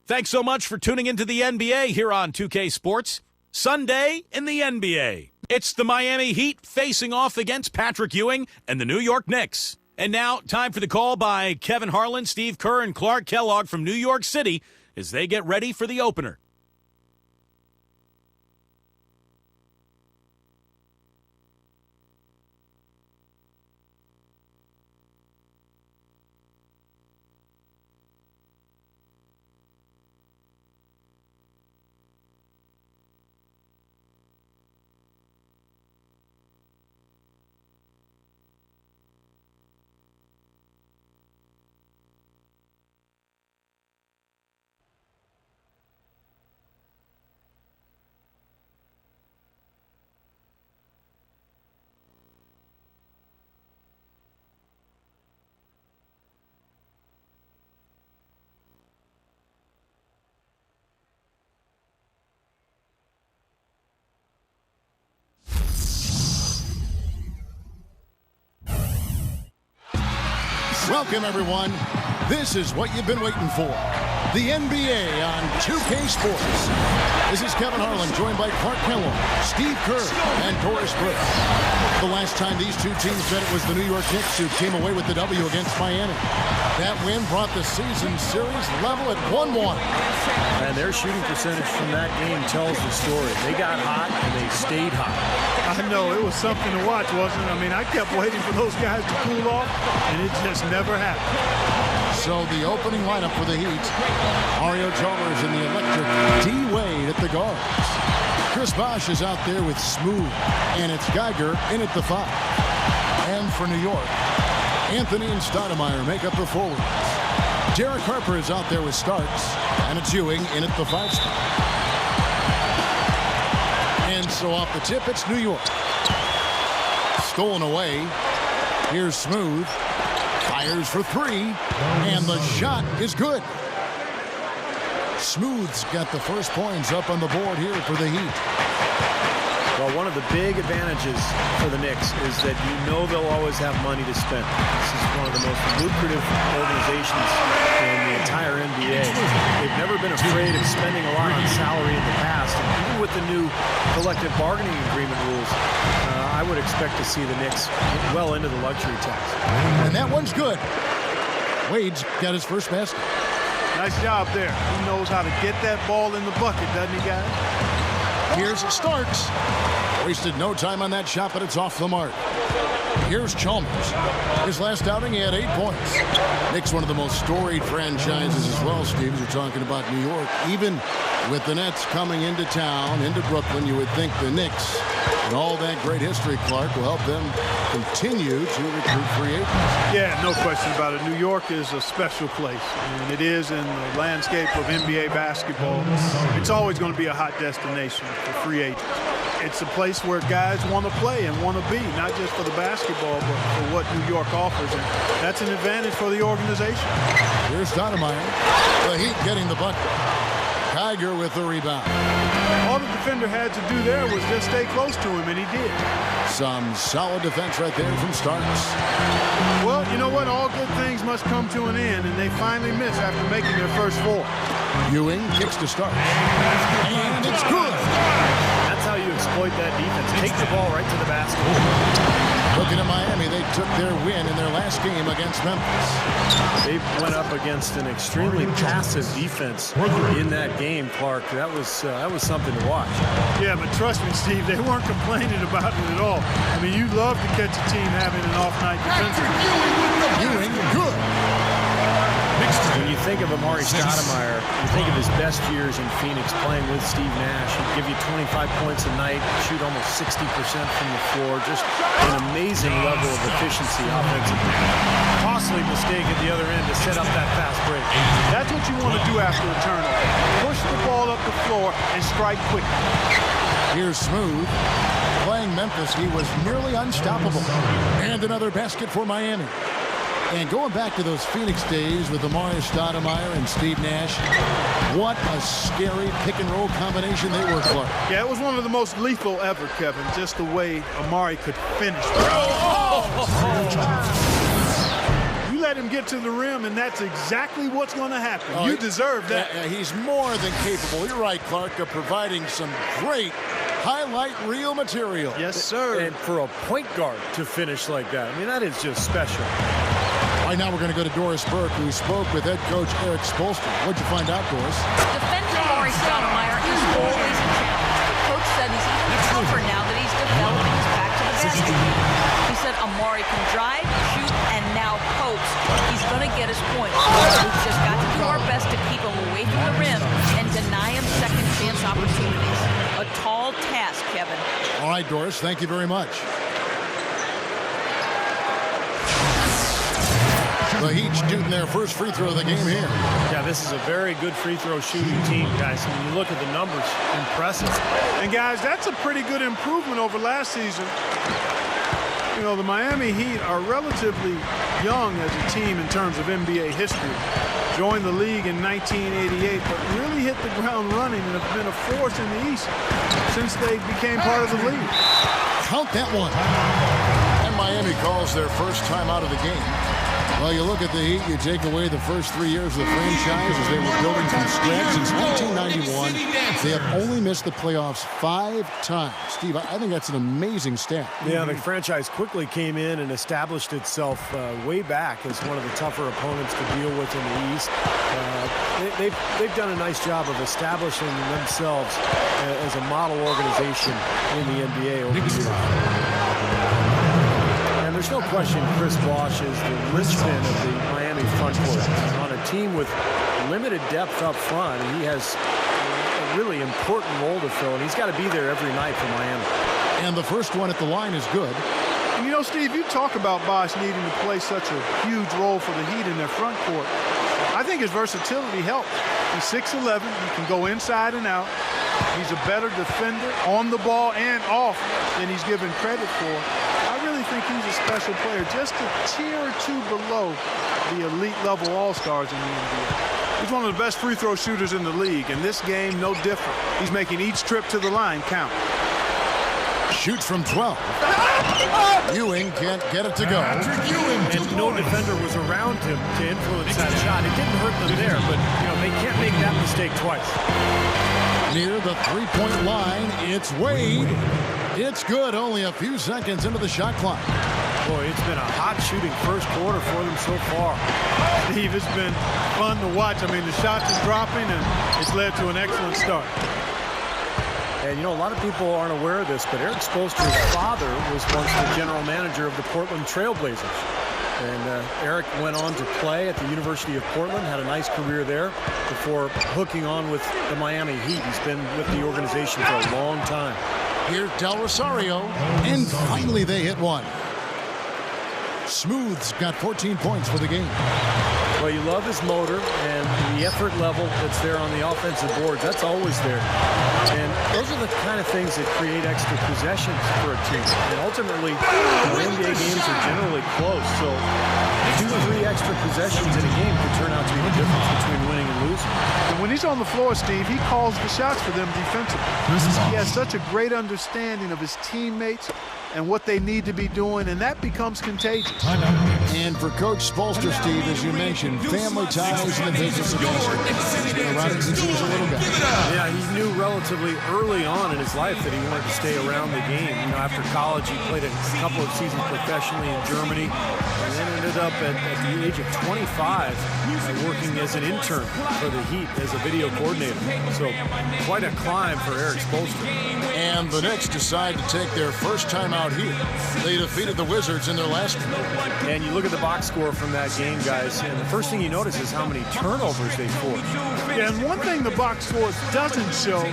Thanks so much for tuning into the NBA here on 2K Sports. Sunday in the NBA. It's the Miami Heat facing off against Patrick Ewing and the New York Knicks. And now, time for the call by Kevin Harlan, Steve Kerr, and Clark Kellogg from New York City as they get ready for the opener. Welcome, everyone. This is what you've been waiting for. The NBA on 2K Sports. This is Kevin Harlan, joined by Clark Kellogg, Steve Kerr, and Doris Brooks. The last time these two teams met, it was the New York Knicks who came away with the W against Miami. That win brought the season series level at 1-1. And their shooting percentage from that game tells the story. They got hot, and they stayed hot. I know, it was something to watch, wasn't it? I mean, I kept waiting for those guys to cool off, and it just never happened. So the opening lineup for the Heat, Mario Chalmers and the electric D. Wade at the guards. Chris Bosh is out there with Smooth, and it's Geiger in at the 5. And for New York, Anthony and Stoudemire make up the forwards. Derek Harper is out there with Starks, and it's Ewing in at the 5 spot. And so off the tip, it's New York. Stolen away. Here's Smooth. Fires for 3, and the shot is good. Smooth's got the first points up on the board here for the Heat. Well, one of the big advantages for the Knicks is that you know they'll always have money to spend. This is one of the most lucrative organizations in the entire NBA. They've never been afraid of spending a lot on salary in the past. And even with the new collective bargaining agreement rules, I would expect to see the Knicks well into the luxury tax. And that one's good. Wade's got his first basket. Nice job there. He knows how to get that ball in the bucket, doesn't he, guys? Here's Starks. Wasted no time on that shot, but it's off the mark. Here's Chalmers. His last outing, he had 8 points. Knicks, one of the most storied franchises as well, Steve. You're talking about New York. Even with the Nets coming into town, into Brooklyn, you would think the Knicks and all that great history, Clark, will help them continue to recruit free agents. Yeah, no question about it. New York is a special place, and it is in the landscape of NBA basketball. It's always going to be a hot destination for free agents. It's a place where guys want to play and want to be, not just for the basketball, but for what New York offers. And that's an advantage for the organization. Here's Stoudemire. The Heat getting the bucket. Geiger with the rebound. All the defender had to do there was just stay close to him, and he did. Some solid defense right there from Starks. Well, you know what? All good things must come to an end, and they finally miss after making their first 4. Ewing kicks to Starks. And it's good. That's how you exploit that defense. Take the ball right to the basket. Looking at Miami, they took their win in their last game against Memphis. They went up against an extremely passive defense in that game, Clark. That was something to watch. Yeah, but trust me, Steve, they weren't complaining about it at all. I mean, you'd love to catch a team having an off night defensively. Ewing, good. When you think of Amari Stoudemire, you think of his best years in Phoenix playing with Steve Nash. He'd give you 25 points a night, shoot almost 60% from the floor. Just an amazing level of efficiency offensively. Costly mistake at the other end to set up that fast break. That's what you want to do after a turnover. Push the ball up the floor and strike quickly. Here's Smooth. Playing Memphis, he was nearly unstoppable. And another basket for Miami. And going back to those Phoenix days with Amari Stoudemire and Steve Nash, what a scary pick-and-roll combination they were, Clark. Yeah, it was one of the most lethal ever, Kevin, just the way Amari could finish. You let him get to the rim, and that's exactly what's going to happen. You deserve that. He's more than capable. You're right, Clark, of providing some great highlight reel material. Yes, sir. And for a point guard to finish like that, I mean, that is just special. Right now we're going to go to Doris Burke, who spoke with head coach Eric Spoelstra. What'd you find out, Doris? Defending Maury Stoudemire is always a challenge. The coach said he's even tougher now that he's developing his back to the basket. He said Amari can drive, shoot, and now post. He's going to get his points. We've just got to do our best to keep him away from the rim and deny him second chance opportunities. A tall task, Kevin. All right, Doris, thank you very much. The Heat shooting their first free throw of the game here. Yeah, this is a very good free throw shooting team, guys. When you look at the numbers, impressive. And, guys, that's a pretty good improvement over last season. You know, the Miami Heat are relatively young as a team in terms of NBA history. Joined the league in 1988, but really hit the ground running and have been a force in the East since they became part of the league. Count that one. And Miami calls their first time out of the game. Well, you look at the Heat, you take away the first 3 years of the franchise as they were building from scratch since 1991. They have only missed the playoffs 5 times. Steve, I think that's an amazing stat. Yeah, the franchise quickly came in and established itself way back as one of the tougher opponents to deal with in the East. They've done a nice job of establishing themselves as a model organization in the NBA over the years. There's no question Chris Bosh is the linchpin of the Miami front court. On a team with limited depth up front, he has a really important role to fill, and he's got to be there every night for Miami. And the first one at the line is good. You know, Steve, you talk about Bosh needing to play such a huge role for the Heat in their front court. I think his versatility helps. He's 6'11". He can go inside and out. He's a better defender on the ball and off than he's given credit for. I think he's a special player, just a tier or two below the elite level all-stars in the NBA. He's one of the best free throw shooters in the league, and this game no different. He's making each trip to the line count. Shoots from 12. Ewing can't get it to go. And no defender was around him to influence that shot. It didn't hurt them there, but you know they can't make that mistake twice. Near the three-point line, it's Wade. It's good, only a few seconds into the shot clock. Boy, it's been a hot shooting first quarter for them so far. Steve, it's been fun to watch. I mean, the shots are dropping, and it's led to an excellent start. And, you know, a lot of people aren't aware of this, but Eric Spoelstra's father was once the general manager of the Portland Trail Blazers. And Eric went on to play at the University of Portland, had a nice career there before hooking on with the Miami Heat. He's been with the organization for a long time. Here's Del Rosario, and finally they hit one. Smooth's got 14 points for the game. Well, you love his motor and the effort level that's there on the offensive boards. That's always there. And those are the kind of things that create extra possessions for a team. And ultimately, NBA games are generally close. So 2 or 3 extra possessions in a game could turn out to be the difference between winning and losing. And when he's on the floor, Steve, he calls the shots for them defensively. He has such a great understanding of his teammates and what they need to be doing, and that becomes contagious. And for Coach Spoelstra, Steve, as you mentioned, family ties in the business of basketball. He's been around it since he was a little guy. Yeah, he knew relatively early on in his life that he wanted to stay around the game. You know, after college, he played a couple of seasons professionally in Germany, and then ended up at the age of 25 working as an intern for the Heat as a video coordinator. So quite a climb for Eric Spoelstra. And the Knicks decide to take their first time out here. They defeated the Wizards in their last one. And you look at the box score from that game, guys, and the first thing you notice is how many turnovers they forced. Yeah, and one thing the box score doesn't show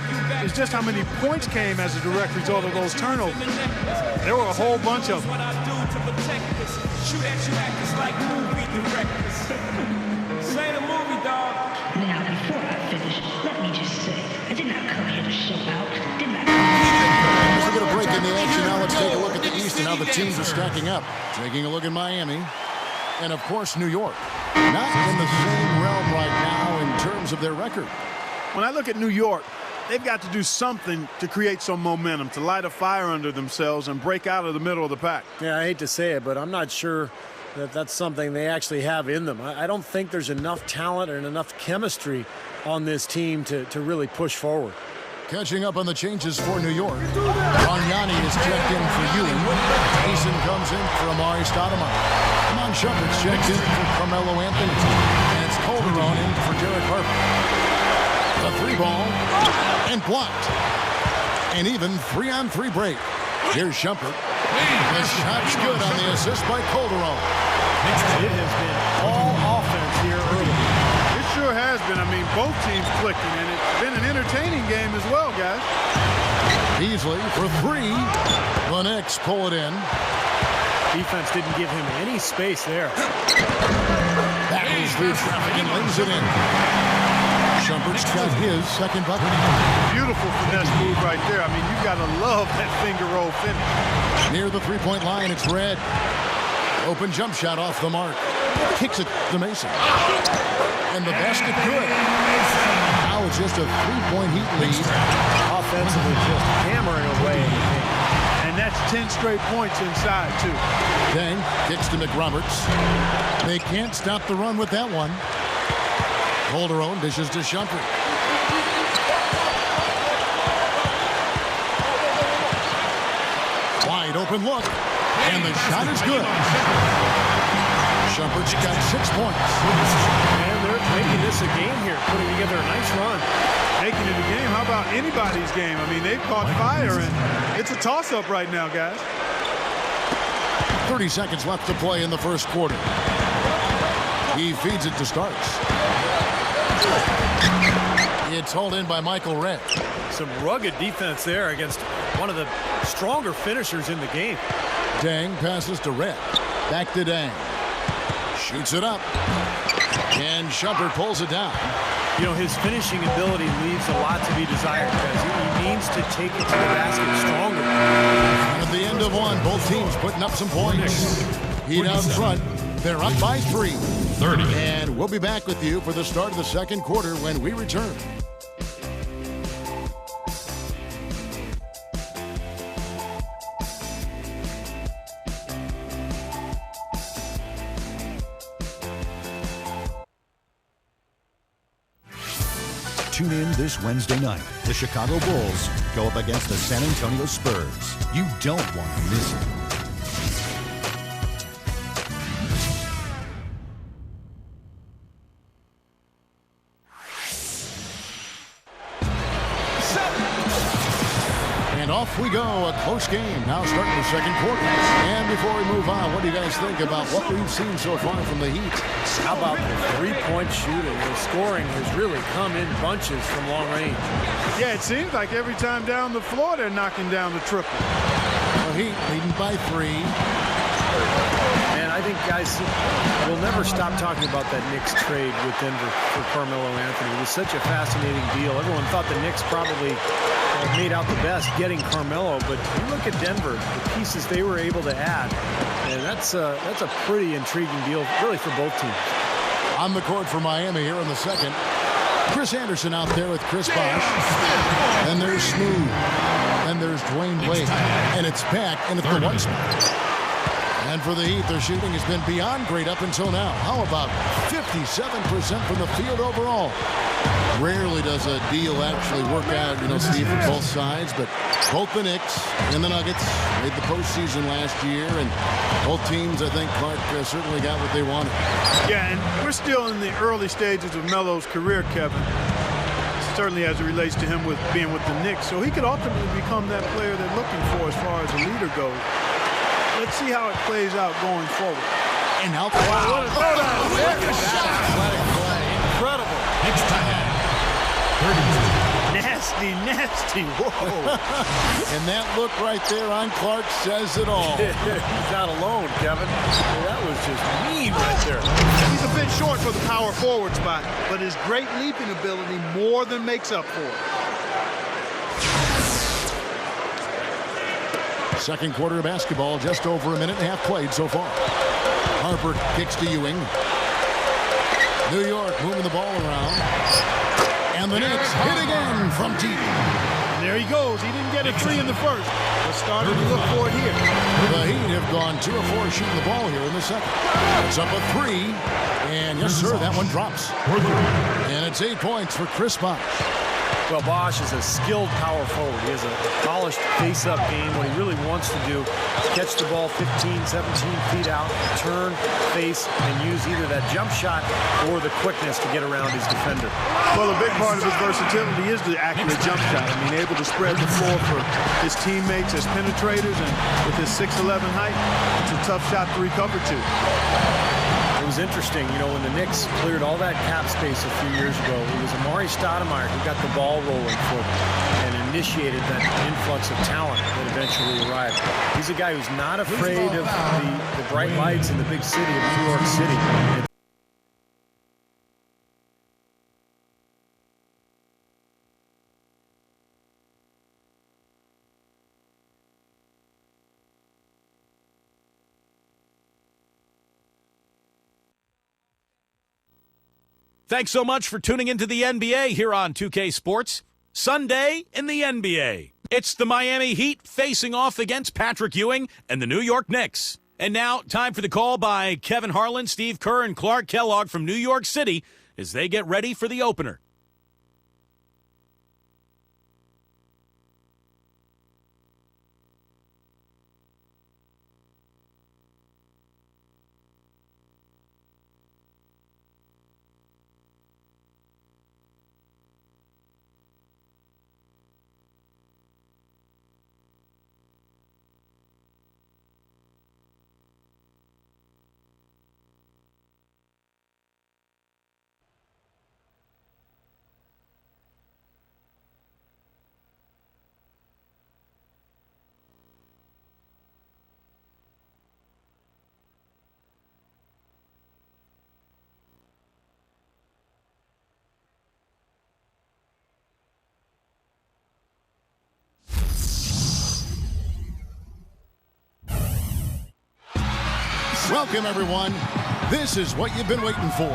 is just how many points came as a direct result of those turnovers. There were a whole bunch of them. Now, before I finish, let me just say, I did not come here to show out. Did not As we get a break in the action, now let's take a look at the East and how the teams are stacking up. Taking a look at Miami and, of course, New York. Not in the same realm right now in terms of their record. When I look at New York, they've got to do something to create some momentum, to light a fire under themselves and break out of the middle of the pack. Yeah, I hate to say it, but I'm not sure that that's something they actually have in them. I don't think there's enough talent and enough chemistry on this team to really push forward. Catching up on the changes for New York. Ronyani is checked in for Ewing. Eason comes in for Amari Stoudemire. Amon Shumpert's checked in for Carmelo Anthony. And it's Calderon in for Derek Harper. The 3-ball and blocked. An even 3-on-3 break. Here's Shumpert. The shot's good on the assist by Calderon. It has been all offense here early. It sure has been. I mean, both teams clicking, and it's been an entertaining game as well, guys. Beasley for 3. The Knicks pull it in. Defense didn't give him any space there. Battles through traffic and lays it in. Shumpert's got his second bucket. Beautiful finesse move right there. I mean, you've got to love that finger roll finish. Near the three-point line, it's Red. Open jump shot off the mark. Kicks it to Mason. And the basket good. Now it's just a 3-point Heat lead. Offensively just hammering away. And that's 10 straight points inside, too. Dang kicks to McRoberts. They can't stop the run with that one. Calderon dishes to Shumpert. Wide open look. And the shot is good. Shumpert's got 6 points. And they're making this a game here, putting together a nice run. Making it a game. How about anybody's game? I mean, they've caught fire, and it's a toss-up right now, guys. 30 seconds left to play in the first quarter. He feeds it to Starks. It's hauled in by Michael Red. Some rugged defense there against one of the stronger finishers in the game. Dang passes to Red. Back to Dang. Shoots it up. And Shumpert pulls it down. You know, his finishing ability leaves a lot to be desired because he needs to take it to the basket stronger. At the end of one, both teams putting up some points. Heat out front. They're up by 3. 30. And we'll be back with you for the start of the second quarter when we return. Tune in this Wednesday night. The Chicago Bulls go up against the San Antonio Spurs. You don't want to miss it. And off we go, a close game. Now starting the second quarter. And before we move on, what do you guys think about what we've seen so far from the Heat? How about the three-point shooting? The scoring has really come in bunches from long range. Yeah, it seems like every time down the floor, they're knocking down the triple. The Heat leading by 3. And I think, guys, we'll never stop talking about that Knicks trade with Denver for Carmelo Anthony. It was such a fascinating deal. Everyone thought the Knicks probably made out the best getting Carmelo, but you look at Denver, the pieces they were able to add, and that's a pretty intriguing deal, really, for both teams. On the court for Miami here in the second. Chris Anderson out there with Chris Bosh. And there's Smooth. And there's Dwayne Wade. And it's back, and it's the one spot. And for the Heat, their shooting has been beyond great up until now. How about 57% from the field overall? Rarely does a deal actually work out, Steve, for both sides. But both the Knicks and the Nuggets made the postseason last year. And both teams, I think, Clark, certainly got what they wanted. Yeah, and we're still in the early stages of Melo's career, Kevin. Certainly as it relates to him with being with the Knicks. So he could ultimately become that player they're looking for as far as a leader goes. Let's see how it plays out going forward. And now, Wow, what a throwdown. Look at that athletic play. Incredible. Next time. Nasty. Whoa. And that look right there on Clark says it all. He's not alone, Kevin. That was just mean right there. He's a bit short for the power forward spot, but his great leaping ability more than makes up for it. Second quarter of basketball, just over a minute and a half played so far. Harper kicks to Ewing. New York moving the ball around. And the Knicks hit again from deep. there he goes. He didn't get a three in the first, but started to look for it here. The Heat have gone 2 of 4 shooting the ball here in the second. It's up a 3, and yes, sir, that one drops. And it's 8 points for Chris Bosh. Well, Bosh is a skilled power forward. He has a polished face-up game. What he really wants to do is catch the ball 15, 17 feet out, turn, face, and use either that jump shot or the quickness to get around his defender. Well, a big part of his versatility is the accurate jump shot. I mean, able to spread the floor for his teammates as penetrators, and with his 6'11" height, it's a tough shot to recover to. It was interesting, you know, when the Knicks cleared all that cap space a few years ago, it was Amari Stoudemire who got the ball rolling for them and initiated that influx of talent that eventually arrived. He's a guy who's not afraid of the bright lights in the big city of New York City. Thanks so much for tuning into the NBA here on 2K Sports. Sunday in the NBA. It's the Miami Heat facing off against Patrick Ewing and the New York Knicks. And now, time for the call by Kevin Harlan, Steve Kerr, and Clark Kellogg from New York City as they get ready for the opener. Welcome, everyone. This is what you've been waiting for.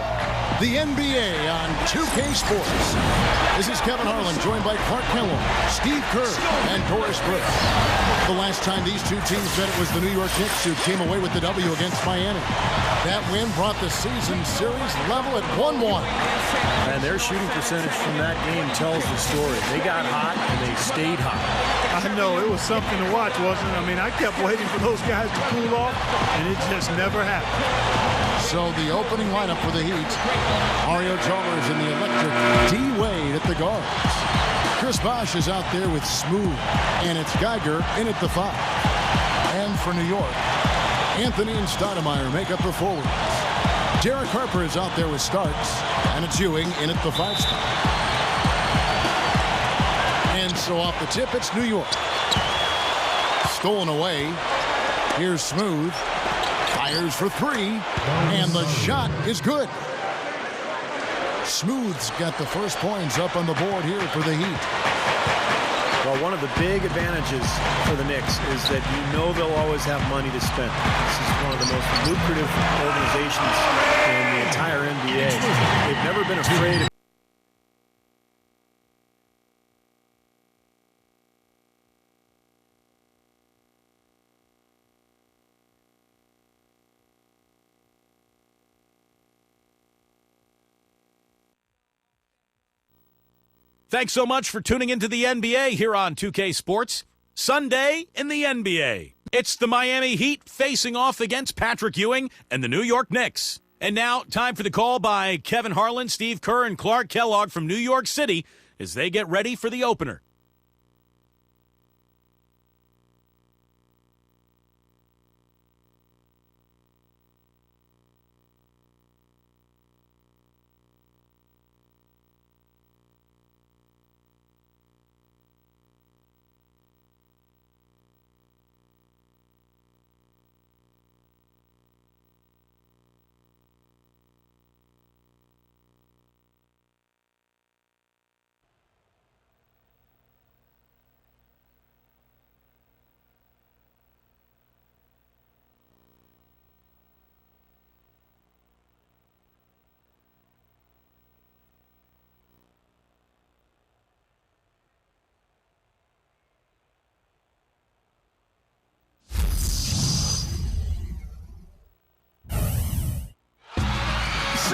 The NBA on 2K Sports. This is Kevin Harlan, joined by Clark Kellogg, Steve Kerr, and Doris Brooks. The last time these two teams met, it was the New York Knicks who came away with the W against Miami. That win brought the season series level at 1-1. And their shooting percentage from that game tells the story. They got hot, and they stayed hot. I know, it was something to watch, wasn't it? I mean, I kept waiting for those guys to cool off, and it just never happened. So the opening lineup for the Heat, Mario Chalmers in the electric, D-Wade at the guards. Chris Bosh is out there with Smooth, and it's Geiger in at the 5. And for New York, Anthony and Stoudemire make up the forwards. Derek Harper is out there with Starks, and it's Ewing in at the 5 spot. And so off the tip, it's New York. Stolen away. Here's Smooth. Fires for 3, and the shot is good. Smooth's got the first points up on the board here for the Heat. Well, one of the big advantages for the Knicks is that you know they'll always have money to spend. This is one of the most lucrative organizations in the entire NBA. They've never been afraid of Thanks so much for tuning into the NBA here on 2K Sports. Sunday in the NBA. It's the Miami Heat facing off against Patrick Ewing and the New York Knicks. And now, time for the call by Kevin Harlan, Steve Kerr, and Clark Kellogg from New York City as they get ready for the opener.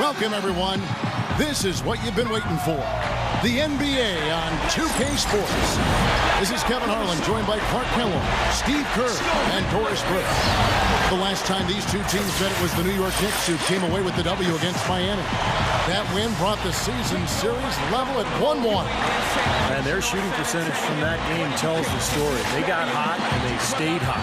Welcome, everyone. This is what you've been waiting for. The NBA on 2K Sports. This is Kevin Harlan, joined by Clark Kellogg, Steve Kerr, and Doris Burke. The last time these two teams met, it was the New York Knicks who came away with the W against Miami. That win brought the season series level at 1-1. And their shooting percentage from that game tells the story. They got hot, and they stayed hot.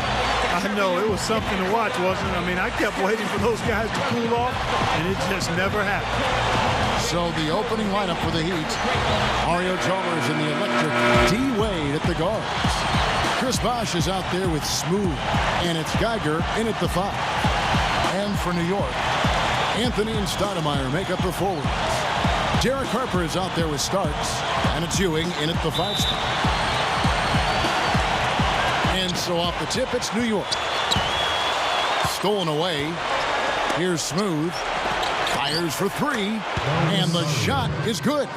I know, it was something to watch, wasn't it? I mean, I kept waiting for those guys to cool off, and it just never happened. So the opening lineup for the Heat, Mario Chalmers and the electric D. Wade at the guards. Chris Bosh is out there with Smooth, and it's Geiger in at the 5. And for New York, Anthony and Stoudemire make up the forwards. Derek Harper is out there with Starks, and it's Ewing in at the 5 spot. And so off the tip, it's New York. Stolen away. Here's Smooth. Fires for 3, and the shot is good.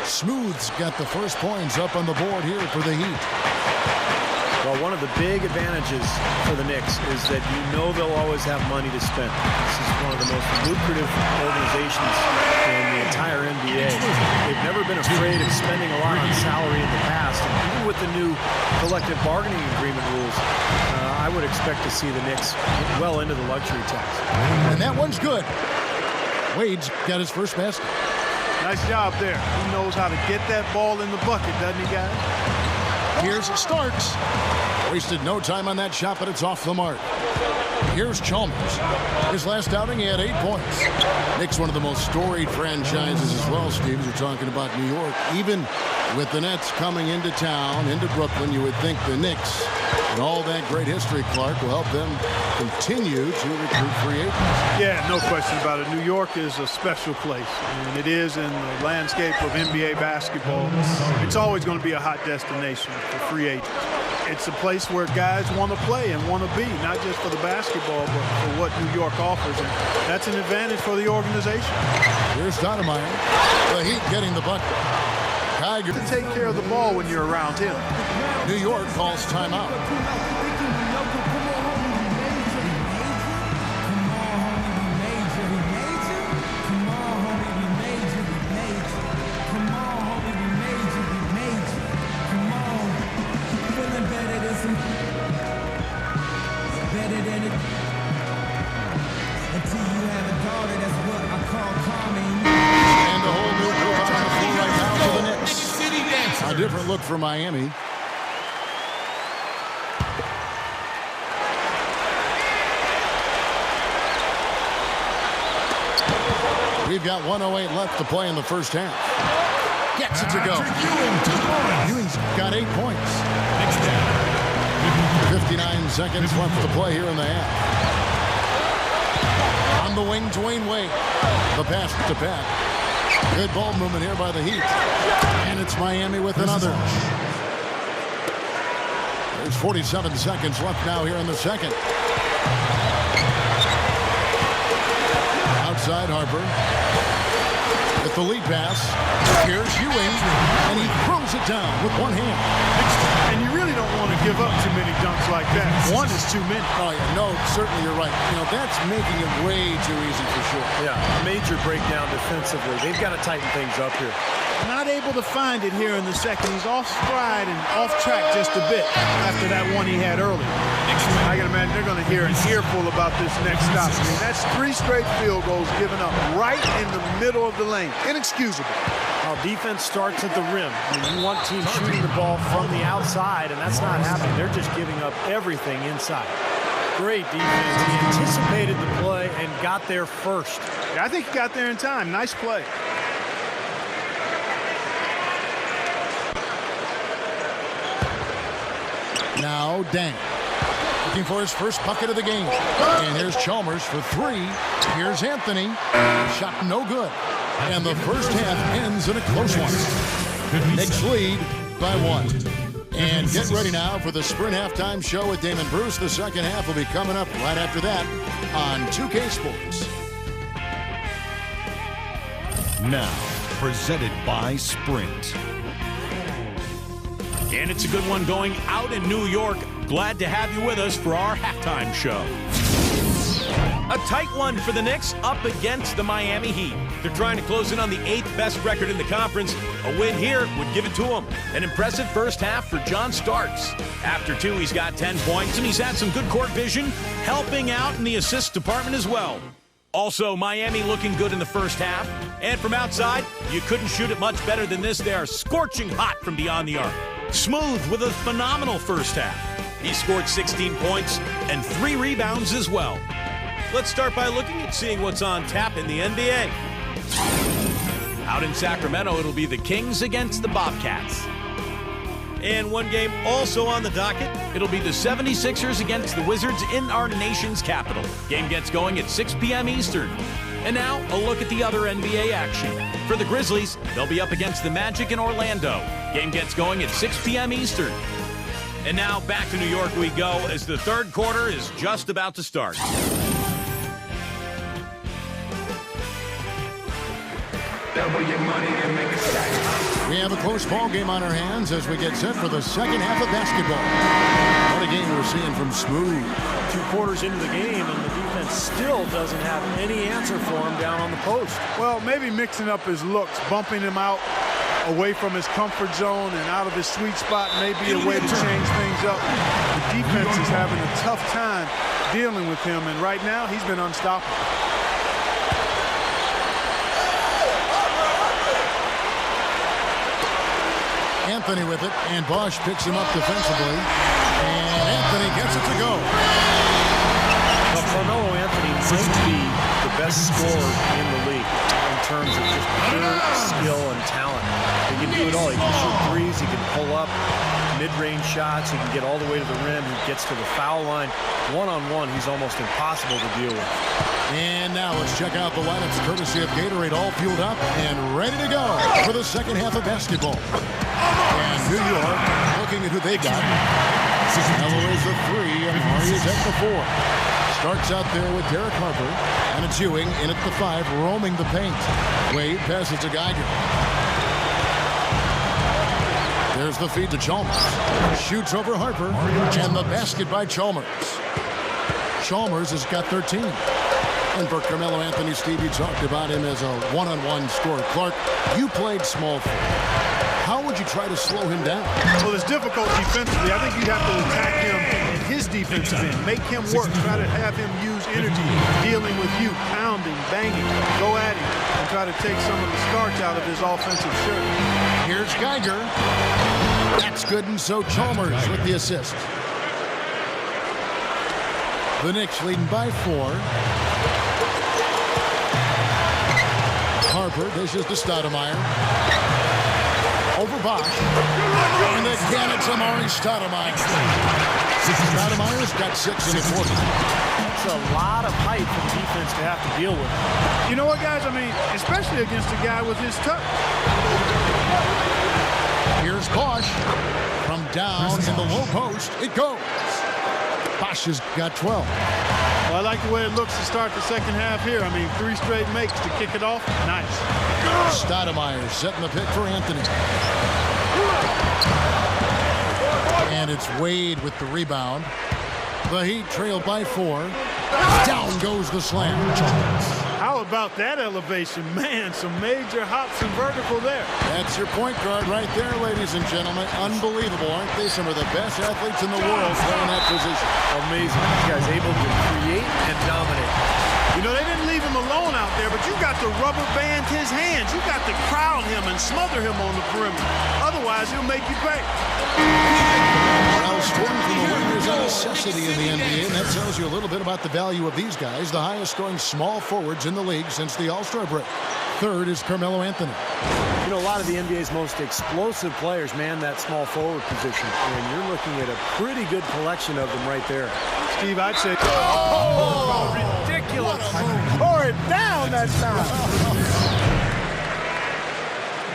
Smooth's got the first points up on the board here for the Heat. Well, one of the big advantages for the Knicks is that you know they'll always have money to spend. This is one of the most lucrative organizations in the entire NBA. They've never been afraid of spending a lot on salary in the past. And even with the new collective bargaining agreement rules, I would expect to see the Knicks well into the luxury tax. And that one's good. Wade's got his first basket. Nice job there. He knows how to get that ball in the bucket, doesn't he, guys? Here's Starks. Wasted no time on that shot, but it's off the mark. Here's Chalmers. His last outing, he had 8 points. Knicks, one of the most storied franchises as well, Steve, as you're talking about New York. Even with the Nets coming into town, into Brooklyn, you would think the Knicks and all that great history, Clark, will help them continue to recruit free agents. Yeah, no question about it. New York is a special place, and it is in the landscape of NBA basketball. It's always going to be a hot destination for free agents. It's a place where guys want to play and want to be, not just for the basketball, but for what New York offers. And that's an advantage for the organization. Here's Stoudemire. The Heat getting the bucket. Geiger To take care of the ball when you're around him. New York calls timeout. A different look for Miami. We've got 1:08 left to play in the first half. Gets it to go. Ewing's got 8 points. 59 seconds left to play here in the half. On the wing, Dwayne Wade. The pass to Pat. Good ball movement here by the Heat. And it's Miami with another. There's 47 seconds left now here in the second. Outside Harper. With the lead pass. Here's Ewing. And he throws it down with one hand. And you really don't want to give up too many dunks like that. One is too many. Oh, yeah. No, certainly you're right. You know, that's making it way too easy for sure. Yeah, major breakdown defensively. They've got to tighten things up here. Not able to find it here in the second. He's off stride and off track just a bit after that one he had earlier. I can imagine they're going to hear an earful about this next stop. I mean, that's 3 straight field goals given up right in the middle of the lane. Inexcusable. How defense starts at the rim. I mean, you want teams shooting the ball from the outside, and that's not happening. They're just giving up everything inside. Great defense. He anticipated the play and got there first. Yeah, I think he got there in time. Nice play. Now Dang. Looking for his first bucket of the game. And here's Chalmers for 3. Here's Anthony. Shot no good. And the first half ends in a close one. Knicks lead by 1. And get ready now for the Sprint Halftime Show with Damon Bruce. The second half will be coming up right after that on 2K Sports. Now, presented by Sprint. And it's a good one going out in New York. Glad to have you with us for our halftime show. A tight one for the Knicks up against the Miami Heat. They're trying to close in on the 8th best record in the conference. A win here would give it to them. An impressive first half for John Starks. After 2, he's got 10 points, and he's had some good court vision, helping out in the assist department as well. Also, Miami looking good in the first half. And from outside, you couldn't shoot it much better than this. They are scorching hot from beyond the arc. Smooth with a phenomenal first half. He scored 16 points and 3 rebounds as well. Let's start by looking at seeing what's on tap in the NBA. Out in Sacramento, it'll be the Kings against the Bobcats. And one game also on the docket, it'll be the 76ers against the Wizards in our nation's capital. Game gets going at 6 p.m. Eastern. And now, a look at the other NBA action. For the Grizzlies, they'll be up against the Magic in Orlando. Game gets going at 6 p.m. Eastern. And now, back to New York we go as the third quarter is just about to start. We have a close ball game on our hands as we get set for the second half of basketball. What a game we're seeing from Smooth. 2 quarters into the game, and the defense still doesn't have any answer for him down on the post. Well, maybe mixing up his looks, bumping him out away from his comfort zone and out of his sweet spot may be a way to change things up. The defense is having a tough time dealing with him, and right now he's been unstoppable. Anthony with it, and Bosch picks him up defensively, and Anthony gets it to go. Well, Carmelo Anthony might be the best scorer in the league in terms of just pure skill and talent. He can do it all. He can shoot threes, he can pull up mid-range shots, he can get all the way to the rim, he gets to the foul line. One-on-one, he's almost impossible to deal with. And now let's check out the lineups courtesy of Gatorade, all fueled up and ready to go for the second half of basketball. And New York looking at who they got. Melo is the 3, and Murray is at the 4. Starts out there with Derek Harper, and it's Ewing in at the 5, roaming the paint. Wade passes to Geiger. There's the feed to Chalmers. Shoots over Harper, and the basket by Chalmers. Chalmers has got 13. And for Carmelo Anthony, Steve, you talked about him as a one-on-one scorer. Clark, you played small forward. How would you try to slow him down? Well, it's difficult defensively. I think you have to attack him in his defensive end. Make him work. Try to have him use energy, dealing with you, pounding, banging. Go at him and try to take some of the starch out of his offensive shirt. Here's Geiger. That's good, and so Chalmers with the assist. The Knicks leading by 4. Harper dishes to Stoudemire. Over Bosch. And again, it's Amari Stoudemire. Stoudemire's got 6 in the quarter. That's a lot of height for the defense to have to deal with. You know what, guys? I mean, especially against a guy with his touch. Here's Bosch. From down in the low post, it goes. Bosch has got 12. Well, I like the way it looks to start the second half here. I mean, 3 straight makes to kick it off. Nice. Stoudemire setting the pick for Anthony. And it's Wade with the rebound. The Heat trailed by 4. Down goes the slam. How about that elevation? Man, some major hops and vertical there. That's your point guard right there, ladies and gentlemen. Unbelievable, aren't they? Some of the best athletes in the world playing that position. Amazing. This guy's able to create and dominate. You know, they didn't leave him alone out there, but you got to rubber band his hands. You got to crowd him and smother him on the perimeter. Otherwise, he'll make you pay. Well, scoring from the wing is a necessity in the NBA, and that tells you a little bit about the value of these guys, the highest scoring small forwards in the league since the All-Star break. Third is Carmelo Anthony. You know, a lot of the NBA's most explosive players man that small forward position, and you're looking at a pretty good collection of them right there. Steve, I'd say... Oh, ridiculous. Pour it down that time.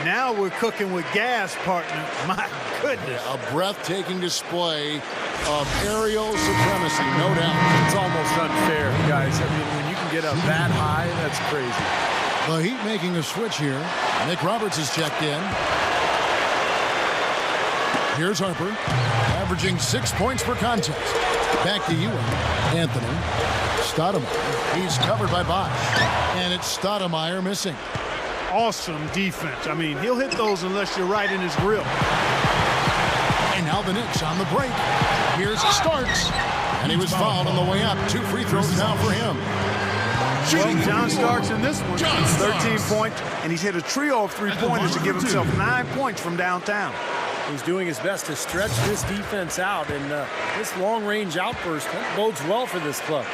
Now we're cooking with gas, partner. My goodness. A breathtaking display of aerial supremacy, no doubt. It's almost unfair, guys. I mean, when you can get up that high, that's crazy. The Heat making a switch here. Nick Roberts is checked in. Here's Harper, averaging 6 points per contest. Back to Ewing. Anthony. Stoudemire. He's covered by Bosch. And it's Stoudemire missing. Awesome defense. I mean, he'll hit those unless you're right in his grill. And now the Knicks on the break. Here's Starks. And he was fouled on the way up. 2 free throws now for him. Well, John Starks in this one, 13 points, and he's hit a trio of three-pointers to give himself 9 points from downtown. He's doing his best to stretch this defense out, and this long-range outburst bodes well for this club.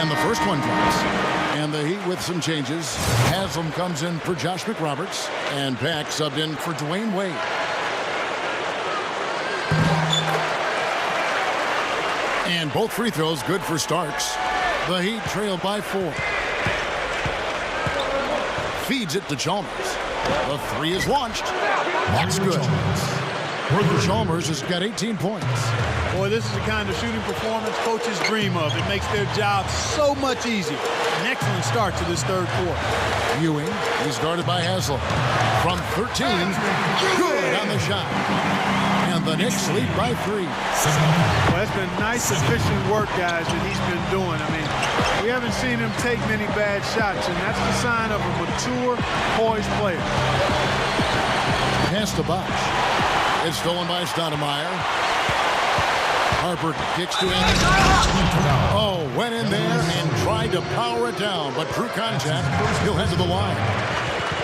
And the first one drops. And the Heat with some changes. Haslam comes in for Josh McRoberts, and Pack subbed in for Dwayne Wade. And both free throws good for Starks. The Heat trail by 4. Feeds it to Chalmers. The 3 is launched. That's good. Chalmers has got 18 points. Boy, this is the kind of shooting performance coaches dream of. It makes their job so much easier. An excellent start to this third quarter. Ewing, he's guarded by Haslam. From 13, good on the shot. And the Knicks lead by 3. Well, that's been nice, efficient work, guys, that he's been doing. I mean, we haven't seen him take many bad shots, and that's the sign of a mature, poised player. Pass to Bosch. It's stolen by Stoudemire. Harper kicks to him. Oh, went in there and tried to power it down, but true contact. He'll head to the line.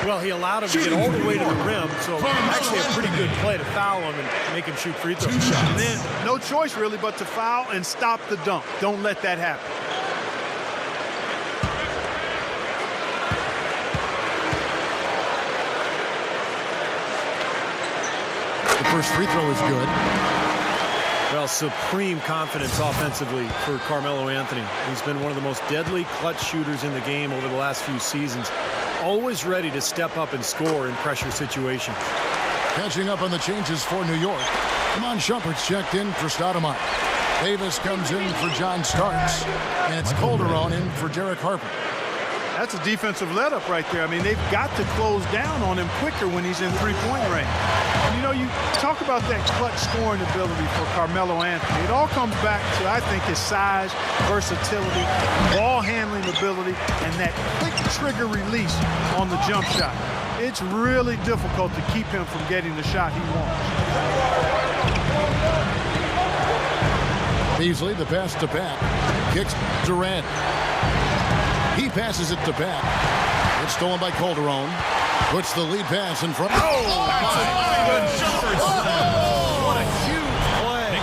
Well, he allowed him to get all the way to the rim, so actually a pretty good play to foul him and make him shoot free throws. And then no choice really but to foul and stop the dunk. Don't let that happen. The first free throw is good. Well, supreme confidence offensively for Carmelo Anthony. He's been one of the most deadly clutch shooters in the game over the last few seasons. Always ready to step up and score in pressure situations. Catching up on the changes for New York. Iman Shumpert's checked in for Stoudemire. Davis comes in for John Starks. And it's Calderon in for Derek Harper. That's a defensive let-up right there. I mean, they've got to close down on him quicker when he's in three-point range. And, you know, you talk about that clutch scoring ability for Carmelo Anthony. It all comes back to, I think, his size, versatility, ball handling ability, and that quick trigger release on the jump shot. It's really difficult to keep him from getting the shot he wants. Beasley, the pass to Pat. Kicks Durant. He passes it to Pat. It's stolen by Calderon. Puts the lead pass in front. Oh, what a huge play.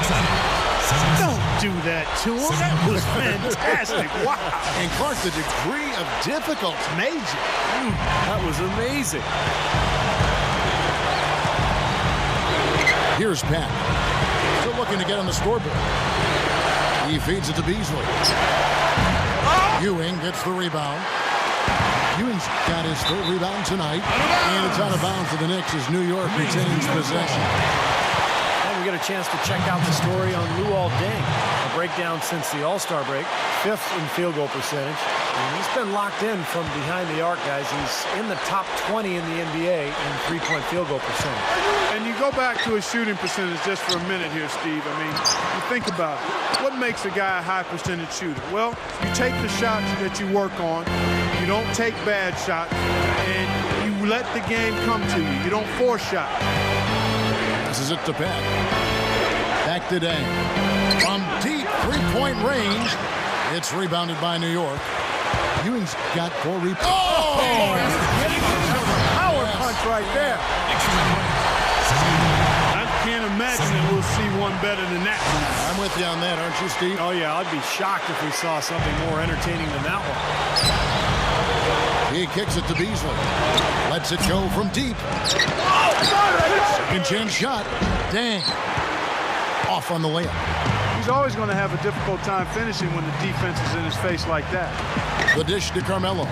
Don't do that to him. That was fantastic. Wow. And Clark, the degree of difficulty. Major. That was amazing. Here's Pat. Still looking to get on the scoreboard. He feeds it to Beasley. Ewing gets the rebound. Ewing's got his third rebound tonight. And it's out of bounds to the Knicks as New York retains possession. And we get a chance to check out the story on Luol Deng. A breakdown since the All-Star break. 5th in field goal percentage. And he's been locked in from behind the arc, guys. He's in the top 20 in the NBA in three-point field goal percentage. And you go back to his shooting percentage just for a minute here, Steve. I mean, you think about it. What makes a guy a high percentage shooter? Well, you take the shots that you work on. You don't take bad shots. And you let the game come to you. You don't force shots. This is it to Pat. Back to Deng. From deep three-point range. It's rebounded by New York. Ewing's got 4 rebounds. Oh! Power punch right there. I can't imagine that we'll see one better than that. I'm with you on that, aren't you, Steve? Oh, yeah, I'd be shocked if we saw something more entertaining than that one. He kicks it to Beasley. Lets it go from deep. Second chance shot. Dang. Off on the layup. He's always going to have a difficult time finishing when the defense is in his face like that. The dish to Carmelo.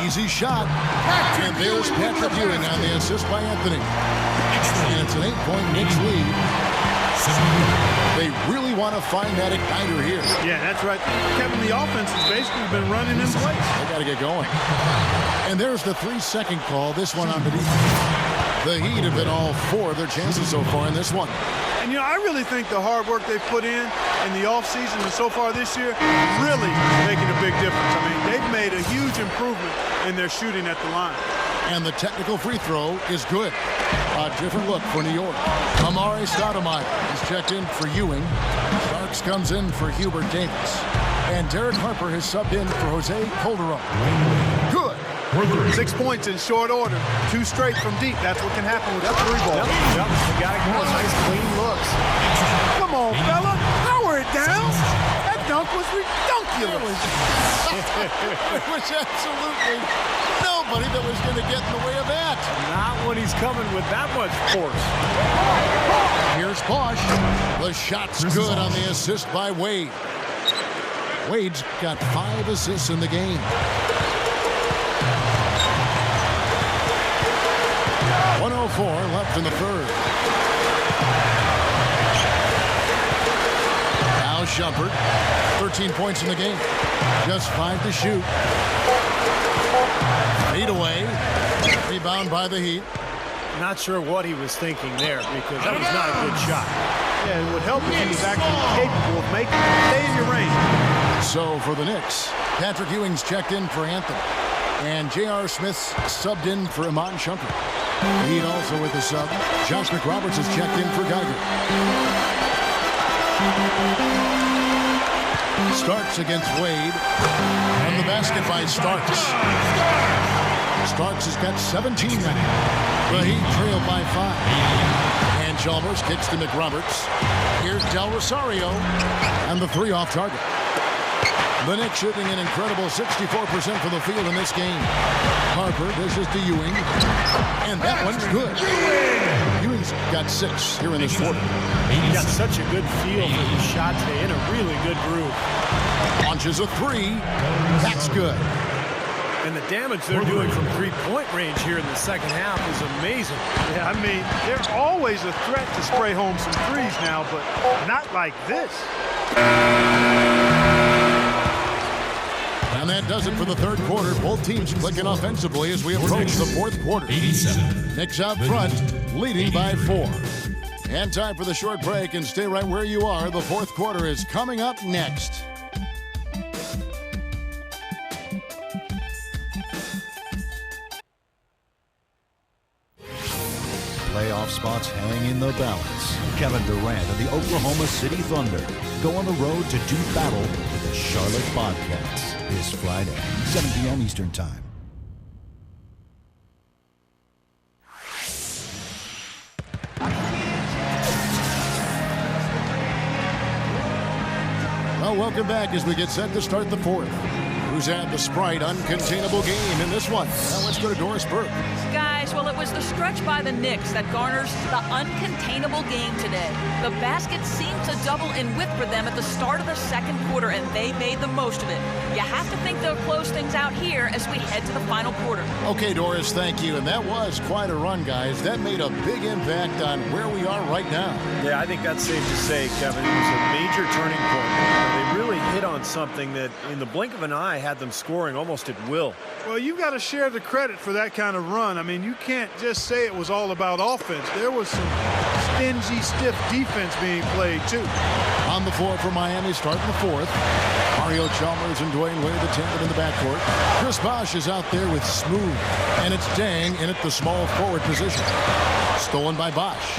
Easy shot. And there's Patrick Ewing on the assist by Anthony. And it's an 8-point Knicks lead. They really want to find that igniter here. Yeah, that's right. Kevin, the offense has basically been running in place. They got to get going. And there's the 3-second call. This one on the defense. The Heat have been all 4 of their chances so far in this one. And, you know, I really think the hard work they've put in the offseason and so far this year really making a big difference. I mean, they've made a huge improvement in their shooting at the line. And the technical free throw is good. A different look for New York. Amari Stoudemire is checked in for Ewing. Starks comes in for Hubert Davis. And Derek Harper has subbed in for Jose Calderon. Good. 6 points in short order. 2 straight from deep. That's what can happen with that 3 ball. Yep. You got to go. Nice clean looks. Come on, fella. Power it down. That dunk was ridiculous. There was absolutely nobody that was going to get in the way of that. Not when he's coming with that much force. Here's Bosch. The shot's good on the assist by Wade. Wade's got 5 assists in the game. 1:04 left in the third. Now Shumpert, 13 points in the game. Just 5 to shoot. Feed away. Rebound by the Heat. Not sure what he was thinking there because that was not a good shot. Yeah, it would help if he was actually capable of making it. Stay in your range. So for the Knicks, Patrick Ewing's checked in for Anthem. And J.R. Smith's subbed in for Iman Shumpert. The Heat also with the sub. Josh McRoberts is checked in for Geiger. Starks against Wade. On the basket by Starks. Starks has got 17 now. The Heat trail by 5. And Chalmers kicks to McRoberts. Here's Del Rosario. And the 3 off target. The Knicks shooting an incredible 64% from the field in this game. Harper dishes to Ewing. And that one's good. Ewing's got 6 here in this quarter. He got such a good feel for his shot today in a really good groove. Launches a 3. That's good. And the damage they're doing from 3-point range here in the second half is amazing. Yeah, I mean, there's always a threat to spray home some threes now, but not like this. And that does it for the third quarter. Both teams clicking offensively as we approach the fourth quarter. 87. Knicks out front, leading by 4. And time for the short break, and stay right where you are. The fourth quarter is coming up next. Playoff spots hang in the balance. Kevin Durant and the Oklahoma City Thunder go on the road to do battle with the Charlotte Bobcats this Friday, 7 p.m. Eastern Time. Well, welcome back as we get set to start the fourth. Who's had the Sprite uncontainable game in this one? Now let's go to Doris Burke. Guys, well, it was the stretch by the Knicks that garners the uncontainable game today. The basket seemed to double in width for them at the start of the second quarter, and they made the most of it. You have to think they'll close things out here as we head to the final quarter. Okay, Doris, thank you. And that was quite a run, guys. That made a big impact on where we are right now. Yeah, I think that's safe to say, Kevin. It was a major turning point. They really hit on something that, in the blink of an eye, had them scoring almost at will. Well, you've got to share the credit for that kind of run. I mean, you can't just say it was all about offense. There was some stingy, stiff defense being played, too. On the floor for Miami, starting the fourth. Mario Chalmers and Dwayne Wade, the tandem in the backcourt. Chris Bosh is out there with Smooth. And it's Dang in at the small forward position. Stolen by Bosh.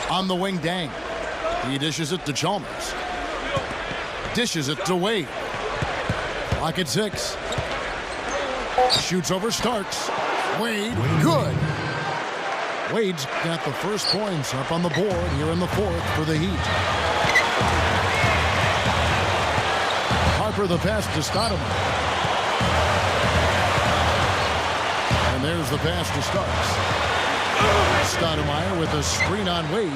On the wing, Dang. He dishes it to Chalmers. Dishes it to Wade. Clock at 6. Shoots over Starks. Wade, good. Wade's got the first points up on the board here in the fourth for the Heat. Harper the pass to Stoudemire. And there's the pass to Starks. Stoudemire with a screen on Wade.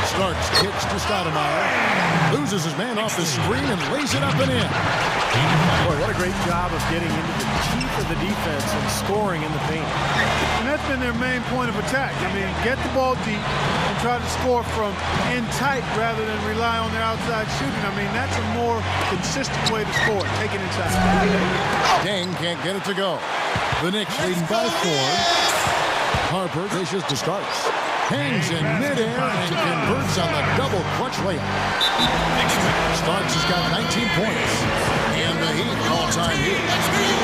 Starks, kicks to Stoudemire. Loses his man off the screen and lays it up and in. Boy, what a great job of getting into the teeth of the defense and scoring in the paint. And that's been their main point of attack. I mean, get the ball deep and try to score from in tight rather than rely on their outside shooting. I mean, that's a more consistent way to score. Take it inside. Dang can't get it to go. The Knicks leading by 4. Harper dishes to Starks. Hangs in midair and converts on the double clutch layup. Starks has got 19 points. And the Heat all-time Heat.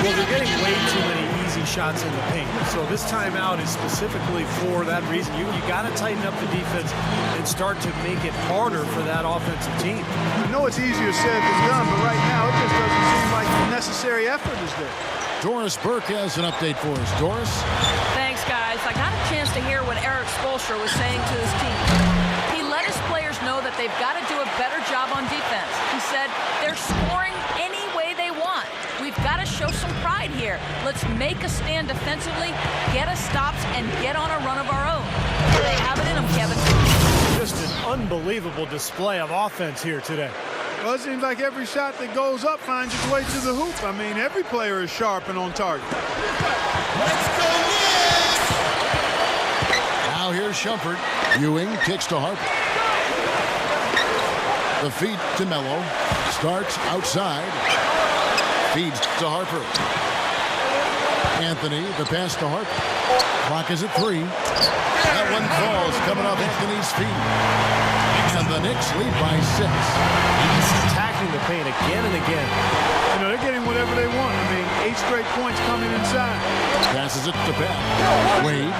Well, they're getting way too many easy shots in the paint. So this timeout is specifically for that reason. You got to tighten up the defense and start to make it harder for that offensive team. I know it's easier said than done, but right now it just doesn't seem like the necessary effort is there. Doris Burke has an update for us. Doris? Thanks, guys. I got a chance to hear what Eric Spoelstra was saying to his team. He let his players know that they've got to do a better job on defense. He said they're scoring any way they want. We've got to show some pride here. Let's make a stand defensively, get us stops, and get on a run of our own. They have it in them, Kevin. Just an unbelievable display of offense here today. Well, it seems like every shot that goes up finds its way to the hoop. I mean, every player is sharp and on target. Let's go, Knicks! Now here's Shumpert. Ewing kicks to Harper. The feed to Melo. Starks outside. Feeds to Harper. Anthony, the pass to Harper. Clock is at 3. That one falls coming off Anthony's feet. And the Knicks lead by 6. He's attacking the paint again and again. You know, they're getting whatever they want. I mean, 8 straight points coming inside. Passes it to Pat. Wade.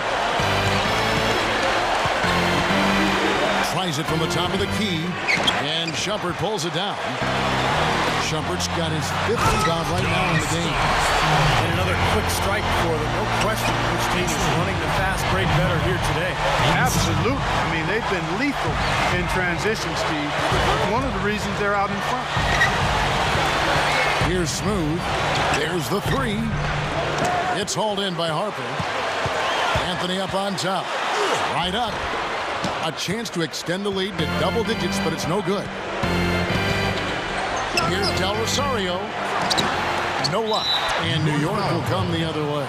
Tries it from the top of the key. And Shumpert pulls it down. Shumpert's got his 5th rebound right now in the game. And another quick strike for them. No question which team is running the fast break better here today. Absolutely. I mean, they've been lethal in transition, Steve. One of the reasons they're out in front. Here's Smooth. There's the 3. It's hauled in by Harper. Anthony up on top. Right up. A chance to extend the lead to double digits, but it's no good. Here's Del Rosario. No luck. And New York will come the other way.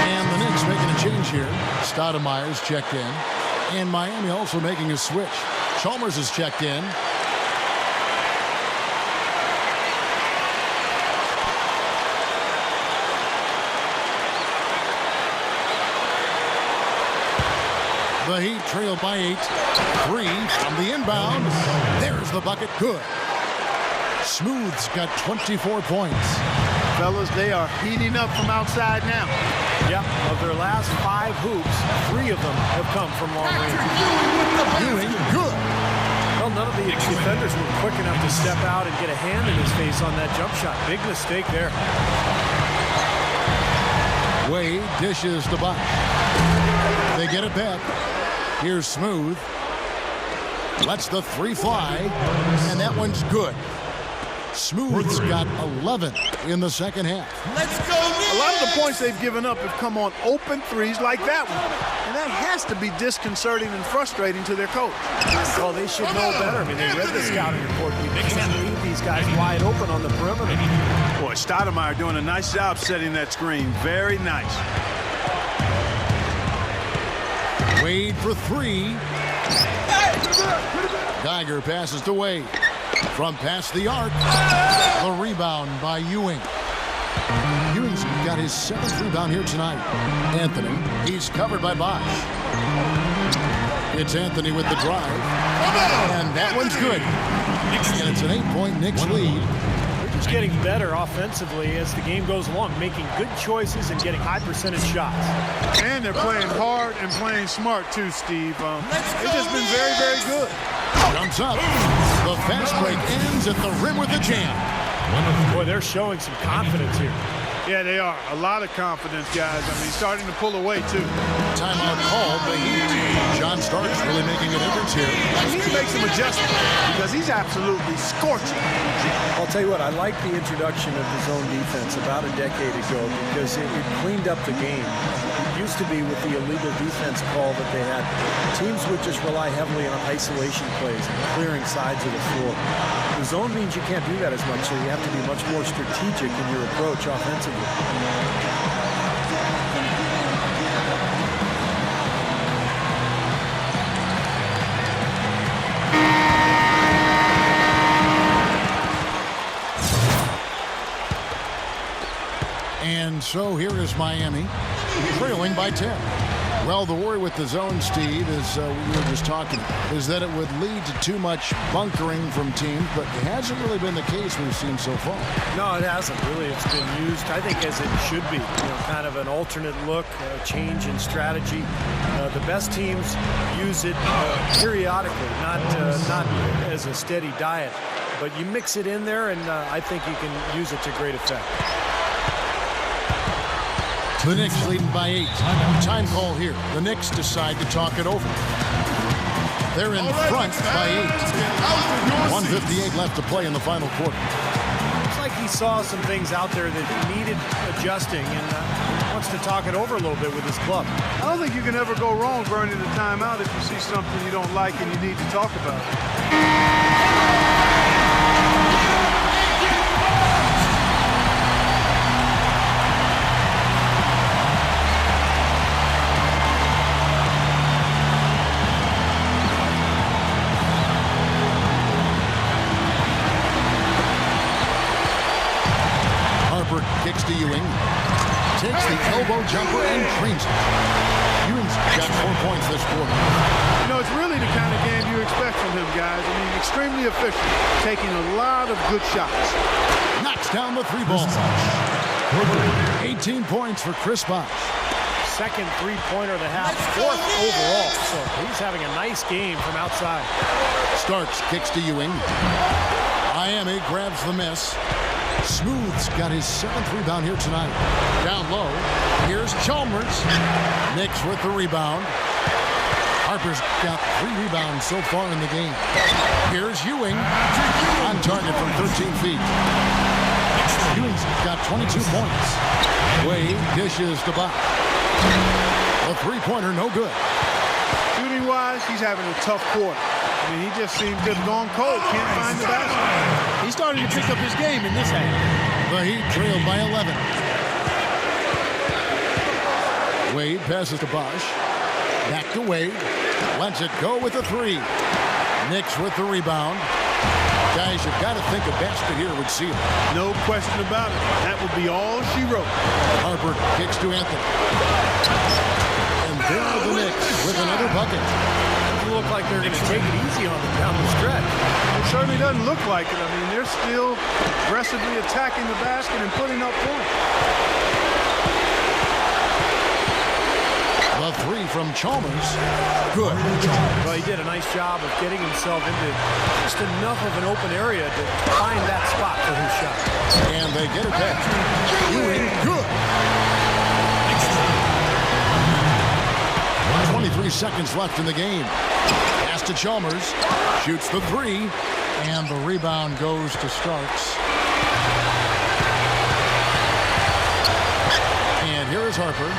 And the Knicks making a change here. Stoudemire's checked in. And Miami also making a switch. Chalmers has checked in. The Heat trail by 8. 3 from the inbound. There's the bucket. Good. Smooth's got 24 points. Fellas, they are heating up from outside now. Yep, of their last 5 hoops, 3 of them have come from long range. Ewing, good. Well, none of the defenders were quick enough to step out and get a hand in his face on that jump shot. Big mistake there. Wade dishes the buck. They get it back. Here's Smooth. Lets the 3 fly. And that one's good. Smooth's got 11 in the second half. Let's go, Knicks! A lot of the points they've given up have come on open threes like that one. And that has to be disconcerting and frustrating to their coach. Well, they should know better. I mean, they read the scouting report. You can't leave these guys wide open on the perimeter. Boy, Stoudemire doing a nice job setting that screen. Very nice. Wade for 3. Geiger passes to Wade. From past the arc. The rebound by Ewing. Ewing's got his 7th rebound here tonight. Anthony, he's covered by Bosch. It's Anthony with the drive. And that one's good. And it's an 8-point Knicks lead. They're just getting better offensively as the game goes along, making good choices and getting high percentage shots. And they're playing hard and playing smart too, Steve. They've just been very, very good. Jumps up. The fast break ends at the rim with the jam. Boy, they're showing some confidence here. Yeah, they are. A lot of confidence, guys. I mean, starting to pull away, too. Timeout called the Heat. John Starks really making a difference here. He needs to make some adjustments because he's absolutely scorching. I'll tell you what, I like the introduction of the zone defense about a decade ago because it cleaned up the game. It used to be with the illegal defense call that they had, teams would just rely heavily on isolation plays and clearing sides of the floor. The zone means you can't do that as much, so you have to be much more strategic in your approach offensively. And so here is Miami, trailing by 10. Well, the worry with the zone, Steve, as we were just talking, is that it would lead to too much bunkering from teams, but it hasn't really been the case we've seen so far. No, it hasn't really. It's been used, I think, as it should be. Kind of an alternate look, a change in strategy. The best teams use it periodically, not as a steady diet. But you mix it in there, and I think you can use it to great effect. The Knicks leading by 8. Time call here. The Knicks decide to talk it over. They're in front by 8. 1:58 left to play in the final quarter. It's like he saw some things out there that needed adjusting and wants to talk it over a little bit with his club. I don't think you can ever go wrong burning the timeout if you see something you don't like and you need to talk about it. Kicks to Ewing. Takes the elbow jumper and creams it. Ewing's got 4 points this quarter. You know, it's really the kind of game you expect from him, guys. I mean, extremely efficient, taking a lot of good shots. Knocks down the 3-ball. 18 points for Chris Bosh. Second three-pointer of the half, 4th overall. So he's having a nice game from outside. Starks kicks to Ewing. Miami grabs the miss. Smooth's got his 7th rebound here tonight. Down low, here's Chalmers. Knicks with the rebound. Harper's got 3 rebounds so far in the game. Here's Ewing, on target from 13 feet. Ewing's got 22 points. Wade dishes to Bosh. A 3-pointer, no good. Shooting-wise, he's having a tough quarter. I mean, he just seems to have gone cold. Can't find the basket. He's starting to pick up his game in this half. The Heat trailed by 11. Wade passes to Bosh. Back to Wade. Lets it go with a 3. Knicks with the rebound. Guys, you've got to think a basket here would seal it. No question about it. That would be all she wrote. Harper kicks to Anthony. And there are the Knicks with another bucket. Look like they're going to take it easy on them down the stretch. It certainly doesn't look like it. I mean, they're still aggressively attacking the basket and putting up points. The 3 from Chalmers. Good. Well, he did a nice job of getting himself into just enough of an open area to find that spot for his shot. And they get it back. Ewing, good. 23 seconds left in the game. Pass to Chalmers. Shoots the 3. And the rebound goes to Starks. And here is Harper.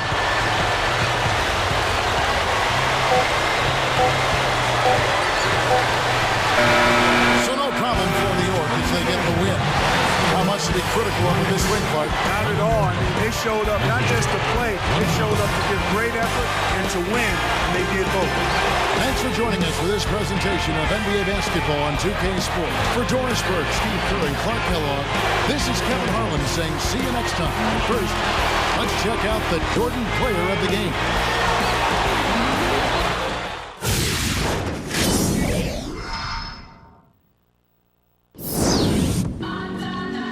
So no problem for New York as they get the win. How much to be critical of this win, Clark? Not at all. I mean, they showed up not just to play, they showed up to give great effort and to win, and they did both. Thanks for joining us for this presentation of NBA basketball on 2K Sports. For Doris Burke, Steve Kerr, and Clark Kellogg, this is Kevin Harlan saying see you next time. First, let's check out the Jordan player of the game.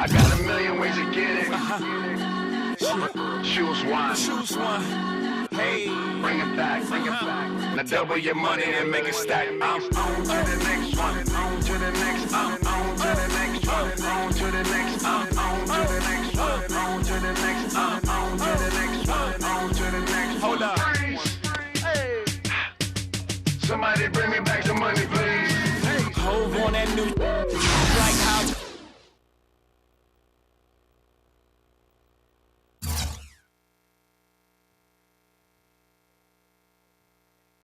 I got a million ways to get it. Choose one. Choose one. Hey, bring it back, bring it back. Now double your money and make it stack. I'm on to the next one. On to the next. On to the next one. On to the next. On to the next.